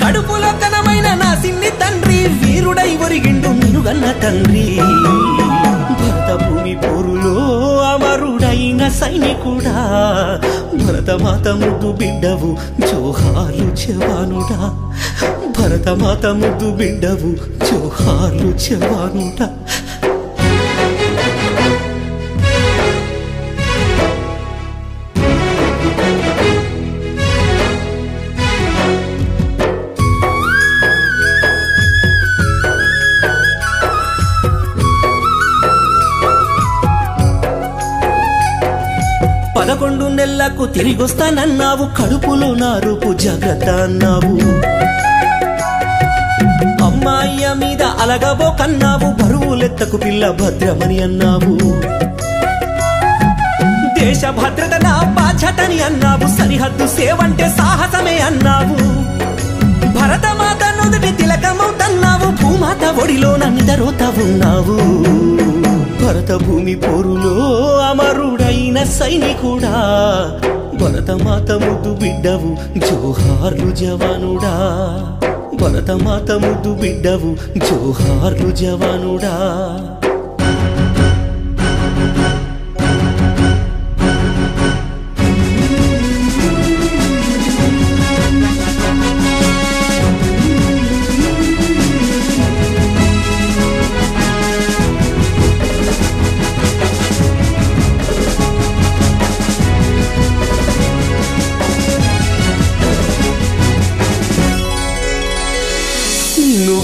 కడుపులో కనమైన నా సిన్ని తండ్రి వీరుడై ఒరిగిండు నినుగన్న తండ్రి భరత భూమి పోరులో అమరుడైన సైనికుడా భరతమాత ముద్దు బిడ్డవు జోహార్లు జవానుడా భరతమాత ముద్దు బిడ్డవు జోహార్లు జవానుడా పదకొండు నెలలకు తిరిగొస్తానన్నావు కడుపులో నా రూపు జాగ్రత్త అన్నావు అమ్మాయ్య మీద అలగబోకన్నావు బరువులెత్తకు పిల్ల భద్రమని అన్నావు దేశ భద్రత నా బాధ్యతని అన్నావు సరిహద్దు సేవంటే సాహసమే అన్నావు భరతమాత నుదుటి తిలకమవుతన్నావు భూమాత ఒడిలో నిద్రపోతా ఉన్నావు భరత భూమి పోరులో అమరుడైన సైనికుడా భరతమాత ముద్దు బిడ్డవు జోహార్లు జవానుడా భరతమాత ముద్దు బిడ్డవు జోహార్లు జవానుడా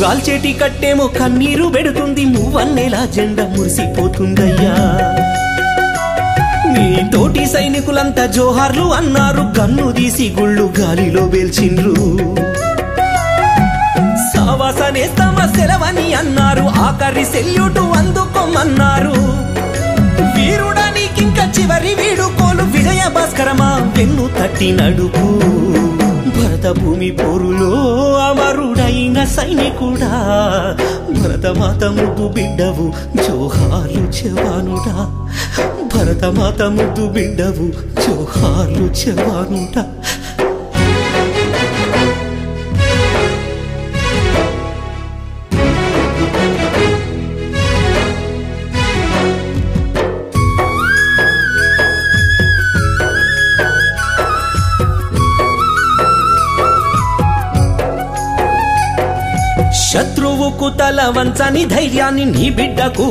గాల్చేటి కట్టేమో కన్నీరు పెడుతుంది మువ్వన్నెలా జెండా మురిసిపోతుందయ్యా నీ తోటి సైనికులంతా జోహార్లు అన్నారు గన్ను తీసి గుళ్ళు గాలిలో వేల్చిండ్రు సావాసనేస్తమ సెలవని అన్నారు ఆఖరి సెల్యూటు అందుకోమన్నారు వీరుడా నీకింక చివరి వీడుకోలు విజయ భాస్కరమా వెన్ను తట్టి నడుపు భరత భూమి పోరులో అమరుడైన సైనికుడా భరతమాత ముద్దు బిడ్డవు జోహార్లు జవానుడా భరతమాత ముద్దు బిడ్డవు జోహార్లు జవానుడా శత్రువుకు తల వంచని ధైర్యాన్ని నీ బిడ్డకు